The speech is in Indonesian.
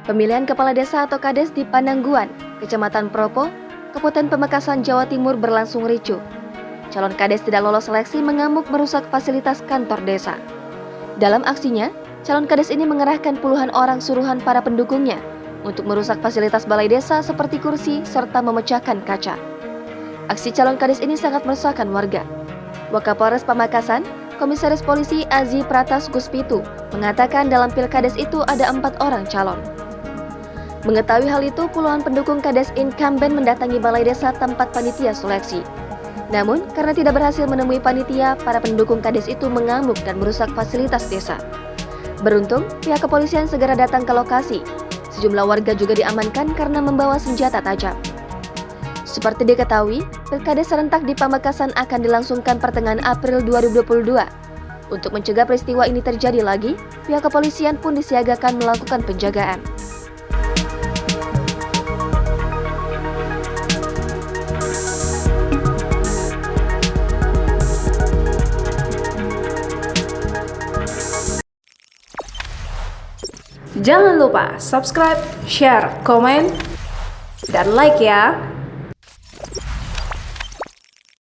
Pemilihan Kepala Desa atau Kades di Panangguan, Kecamatan Propo, Kabupaten Pamekasan, Jawa Timur berlangsung ricuh. Calon Kades tidak lolos seleksi mengamuk merusak fasilitas kantor desa. Dalam aksinya, calon Kades ini mengerahkan puluhan orang suruhan para pendukungnya untuk merusak fasilitas balai desa seperti kursi serta memecahkan kaca. Aksi calon Kades ini sangat meresahkan warga. Wakapolres Pamekasan, Komisaris Polisi Azi Pratas Guspitu, mengatakan dalam Pilkades itu ada 4 orang calon. Mengetahui hal itu, puluhan pendukung Kades incumbent mendatangi balai desa tempat panitia seleksi. Namun, karena tidak berhasil menemui panitia, para pendukung Kades itu mengamuk dan merusak fasilitas desa. Beruntung, pihak kepolisian segera datang ke lokasi. Sejumlah warga juga diamankan karena membawa senjata tajam. Seperti diketahui, Pilkades serentak di Pamekasan akan dilangsungkan pertengahan April 2022. Untuk mencegah peristiwa ini terjadi lagi, pihak kepolisian pun disiagakan melakukan penjagaan. Jangan lupa subscribe, share, komen, dan like ya!